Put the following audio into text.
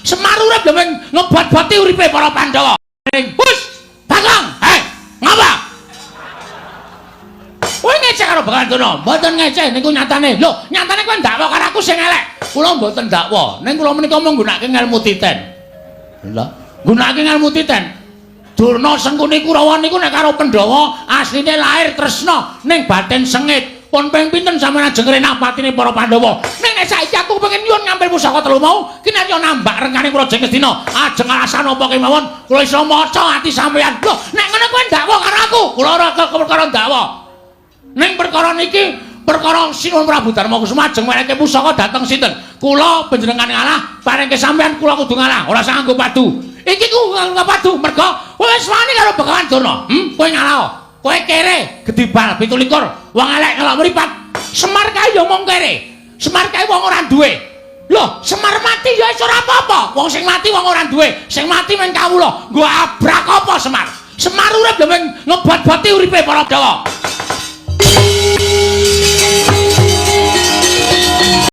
Semar urip lho ngebot-boti uripe para Pandhawa. Hus, Bagong, ngapa? Kowe ngecek karo Bagandana, mboten ngecek niku nyatane. Lho, nyatane kowe ndakwa karo aku sing elek. Kula mboten ndakwa. Ning kula menika mung nggunakake ngelmu titen. Lha, nggunakake ngelmu titen. Durna Sengkuni Kurawa niku nek karo Pandhawa asline lair tresna ning batin sengit. Pun ping pinten sampeyan ajeng renah patine para Pandhawa. Ning nek saiki aku pengen nyuwun ngambil pusaka telu mau, kinarya nambah rengane kula jeng Kestina. Ajeng alasan apa kemawon, kula iso maca ati sampeyan. Lho, nek ngono kowe ndakwa karo aku, kula ora perkara ndakwa. Ning perkara niki perkara Sinuwun Prabu Darmakusuma ajeng menehi pusaka dhateng sinten? Kula panjenengan ngalah, paringke sampeyan kula kudu ngalah, ora usah nganggo padu. Iki ku nganggo padu merga wis wani karo Begawan Durna. Kowe ngalah. Kowe kere gedibal 17 wong elek ngelok mripat. Semar kae ya mung kere. Semar kae wong ora duwe. Lho, Semar mati ya wis ora apa-apa. Wong sing mati wong ora duwe. Sing mati men kawula. Nggo abrak apa Semar? Semar urip lho ngebot-boti uripe para Pandhawa.